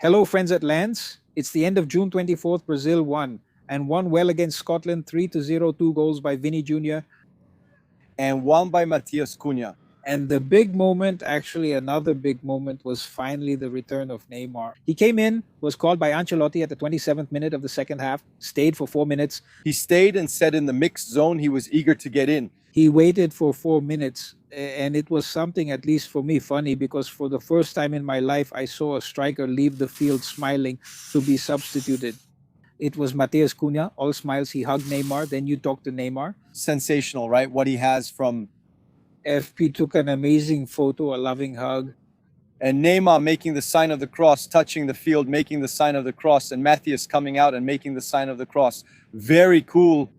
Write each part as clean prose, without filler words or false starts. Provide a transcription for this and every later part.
Hello, friends at Lens. It's the end of June 24th. Brazil won and won well against Scotland 3-0, 2 goals by Vini Jr. And one by Matias Cunha. And the big moment, actually, another big moment, was finally the return of Neymar. He came in, was called by Ancelotti at the 27th minute of the second half, stayed for 4 minutes. He stayed and said in the mixed zone he was eager to get in. He waited for 4 minutes, and it was something, at least for me, funny because for the first time in my life, I saw a striker leave the field smiling to be substituted. It was Mateus Cunha, all smiles. He hugged Neymar. Then you talked to Neymar. Sensational, right? What he has from FP took an amazing photo, a loving hug. And Neymar making the sign of the cross, touching the field, making the sign of the cross, and Matthias coming out and making the sign of the cross. Very cool.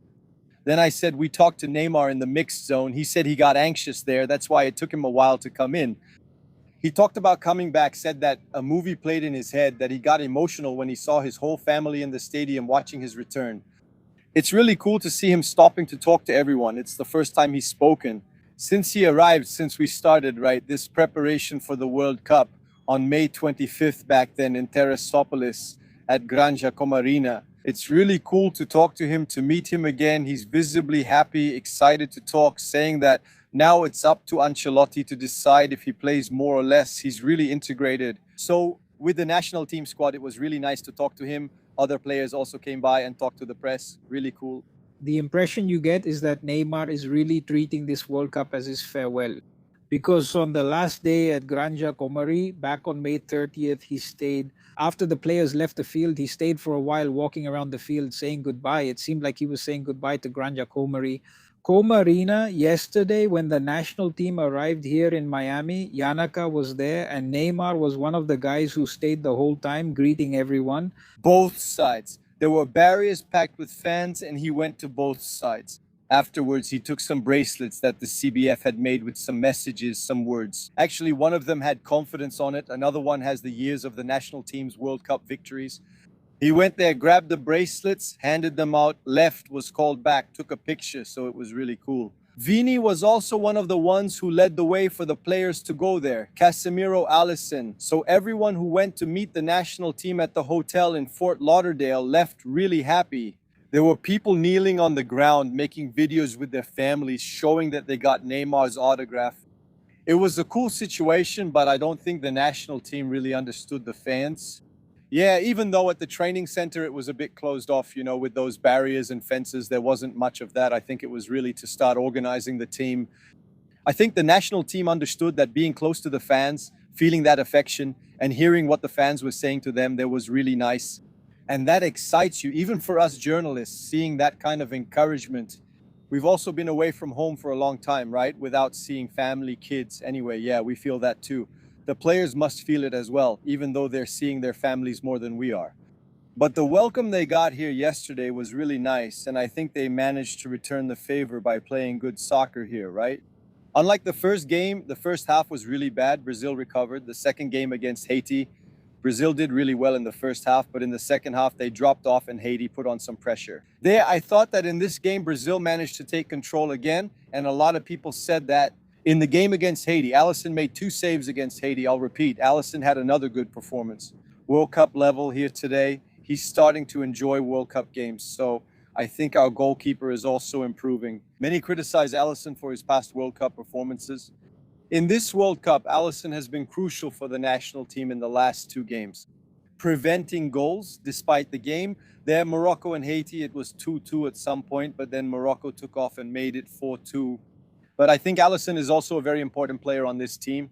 Then I said, we talked to Neymar in the mixed zone. He said he got anxious there. That's why it took him a while to come in. He talked about coming back, said that a movie played in his head, that he got emotional when he saw his whole family in the stadium watching his return. It's really cool to see him stopping to talk to everyone. It's the first time he's spoken since he arrived, since we started, right, this preparation for the World Cup on May 25th back then in Teresópolis at Granja Comarina. It's really cool to talk to him, to meet him again. He's visibly happy, excited to talk, saying that now it's up to Ancelotti to decide if he plays more or less. He's really integrated. So with the national team squad, it was really nice to talk to him. Other players also came by and talked to the press. Really cool. The impression you get is that Neymar is really treating this World Cup as his farewell. Because on the last day at Granja Comari, back on May 30th, he stayed. After the players left the field, he stayed for a while walking around the field saying goodbye. It seemed like he was saying goodbye to Granja Comari. Comarina, yesterday when the national team arrived here in Miami, Yanaka was there and Neymar was one of the guys who stayed the whole time greeting everyone. Both sides. There were barriers packed with fans and he went to both sides. Afterwards, he took some bracelets that the CBF had made with some messages, some words. Actually, one of them had confidence on it. Another one has the years of the national team's World Cup victories. He went there, grabbed the bracelets, handed them out, left, was called back, took a picture, so it was really cool. Vini was also one of the ones who led the way for the players to go there. Casemiro, Alisson. So everyone who went to meet the national team at the hotel in Fort Lauderdale left really happy. There were people kneeling on the ground, making videos with their families, showing that they got Neymar's autograph. It was a cool situation, but I don't think the national team really understood the fans. Yeah, even though at the training center it was a bit closed off, you know, with those barriers and fences, there wasn't much of that. I think it was really to start organizing the team. I think the national team understood that being close to the fans, feeling that affection, and hearing what the fans were saying to them, that was really nice. And that excites you, even for us journalists, seeing that kind of encouragement. We've also been away from home for a long time, right? Without seeing family, kids. Anyway, yeah, we feel that too. The players must feel it as well, even though they're seeing their families more than we are. But the welcome they got here yesterday was really nice, and I think they managed to return the favor by playing good soccer here, right? Unlike the first game, the first half was really bad. Brazil recovered. The second game against Haiti, Brazil did really well in the first half, but in the second half, they dropped off and Haiti put on some pressure. There, I thought that in this game, Brazil managed to take control again, and a lot of people said that in the game against Haiti, Alisson made 2 saves against Haiti. I'll repeat, Alisson had another good performance. World Cup level here today. He's starting to enjoy World Cup games, so I think our goalkeeper is also improving. Many criticize Alisson for his past World Cup performances. In this World Cup, Alisson has been crucial for the national team in the last 2 games. Preventing goals despite the game. There, Morocco and Haiti, it was 2-2 at some point, but then Morocco took off and made it 4-2. But I think Alisson is also a very important player on this team.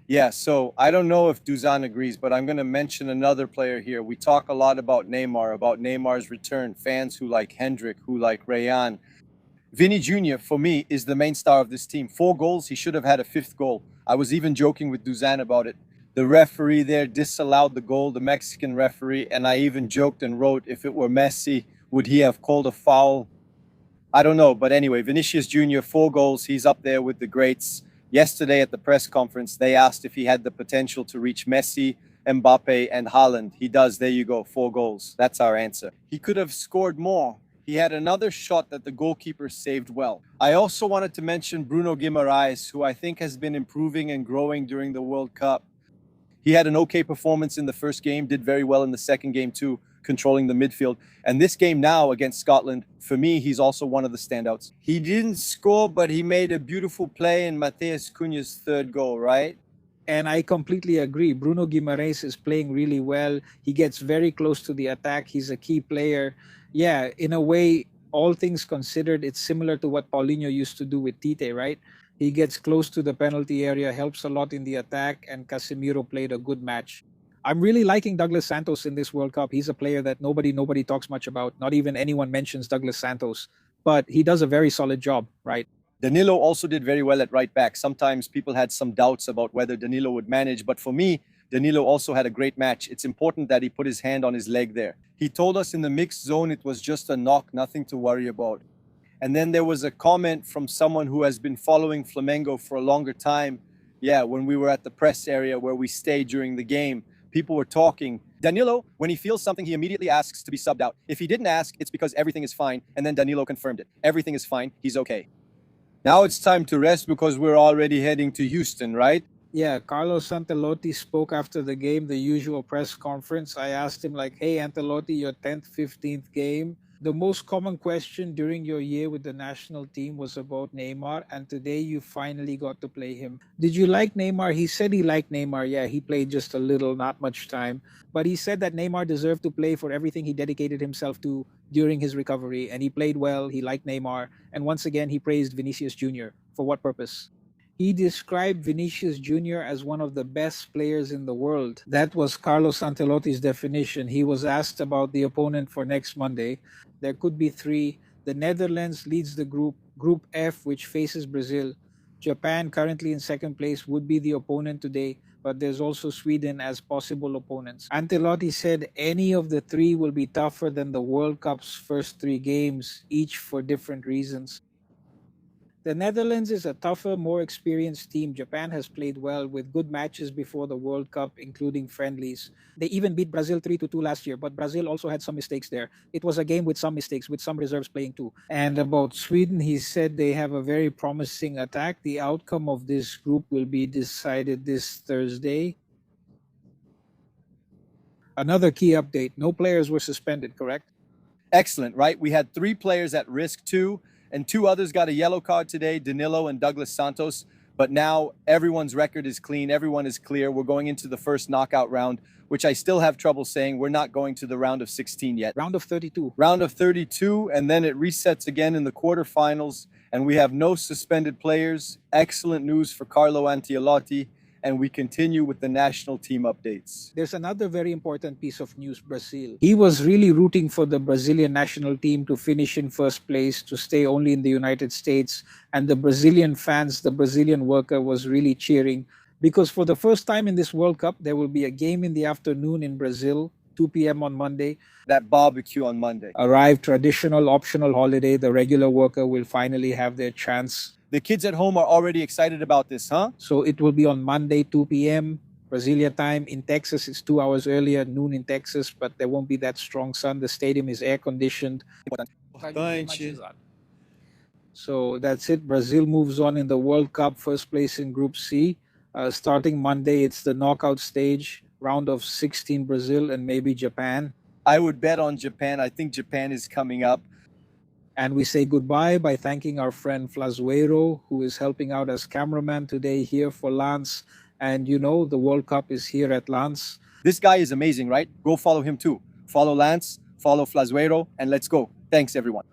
Yeah, so I don't know if Dusan agrees, but I'm going to mention another player here. We talk a lot about Neymar's return. Fans who like Hendrick, who like Rayan. Vini Jr., for me, is the main star of this team. 4 goals, he should have had a 5th goal. I was even joking with Dusan about it. The referee there disallowed the goal, the Mexican referee, and I even joked and wrote, if it were Messi, would he have called a foul? I don't know, but anyway, Vinícius Jr., 4 goals, he's up there with the greats. Yesterday at the press conference, they asked if he had the potential to reach Messi, Mbappe, and Haaland. He does, there you go, 4 goals. That's our answer. He could have scored more. He had another shot that the goalkeeper saved well. I also wanted to mention Bruno Guimaraes, who I think has been improving and growing during the World Cup. He had an okay performance in the first game, did very well in the second game too, controlling the midfield. And this game now against Scotland, for me, he's also one of the standouts. He didn't score, but he made a beautiful play in Mateus Cunha's third goal, right? And I completely agree. Bruno Guimaraes is playing really well. He gets very close to the attack. He's a key player. Yeah, in a way, all things considered, it's similar to what Paulinho used to do with Tite, right? He gets close to the penalty area, helps a lot in the attack, and Casemiro played a good match. I'm really liking Douglas Santos in this World Cup. He's a player that nobody talks much about. Not even anyone mentions Douglas Santos, but he does a very solid job, right? Danilo also did very well at right back. Sometimes people had some doubts about whether Danilo would manage, but for me, Danilo also had a great match. It's important that he put his hand on his leg there. He told us in the mixed zone it was just a knock, nothing to worry about. And then there was a comment from someone who has been following Flamengo for a longer time. Yeah, when we were at the press area where we stayed during the game, people were talking. Danilo, when he feels something, he immediately asks to be subbed out. If he didn't ask, it's because everything is fine. And then Danilo confirmed it. Everything is fine. He's okay. Now it's time to rest because we're already heading to Houston, right? Yeah, Carlos Ancelotti spoke after the game, the usual press conference. I asked him, like, hey, Ancelotti, your 10th, 15th game. The most common question during your year with the national team was about Neymar, and today you finally got to play him. Did you like Neymar? He said he liked Neymar. Yeah, he played just a little, not much time. But he said that Neymar deserved to play for everything he dedicated himself to during his recovery, and he played well. He liked Neymar. And once again, he praised Vinícius Júnior. For what purpose? He described Vinícius Júnior as one of the best players in the world. That was Carlos Ancelotti's definition. He was asked about the opponent for next Monday. There could be three. The Netherlands leads the Group F, which faces Brazil. Japan, currently in second place, would be the opponent today, but there's also Sweden as possible opponents. Ancelotti said any of the three will be tougher than the World Cup's first three games, each for different reasons. The Netherlands is a tougher, more experienced team. Japan has played well with good matches before the World Cup, including friendlies. They even beat Brazil 3-2 last year, but Brazil also had some mistakes there. It was a game with some mistakes, with some reserves playing too. And about Sweden, he said they have a very promising attack. The outcome of this group will be decided this Thursday. Another key update, no players were suspended, correct? Excellent, right? We had 3 players at risk too, and 2 others got a yellow card today, Danilo and Douglas Santos. But now everyone's record is clean. Everyone is clear. We're going into the first knockout round, which I still have trouble saying. We're not going to the round of 16 yet. Round of 32. Round of 32, and then it resets again in the quarterfinals, and we have no suspended players. Excellent news for Carlo Ancelotti. And we continue with the national team updates. There's another very important piece of news, Brazil. He was really rooting for the Brazilian national team to finish in first place, to stay only in the United States. And the Brazilian fans, the Brazilian worker was really cheering because for the first time in this World Cup, there will be a game in the afternoon in Brazil, 2 p.m. on Monday. That barbecue on Monday. Arrive, traditional optional holiday. The regular worker will finally have their chance. The kids at home are already excited about this, huh? So it will be on Monday, 2 p.m. Brasilia time. In Texas, it's 2 hours earlier, noon in Texas, but there won't be that strong sun. The stadium is air conditioned. So that's it. Brazil moves on in the World Cup, first place in Group C. Starting Monday, it's the knockout stage, round of 16 Brazil and maybe Japan. I would bet on Japan. I think Japan is coming up. And we say goodbye by thanking our friend Flazuero, who is helping out as cameraman today here for Lance. And you know, the World Cup is here at Lance. This guy is amazing, right? Go follow him too. Follow Lance, follow Flazuero, and let's go. Thanks, everyone.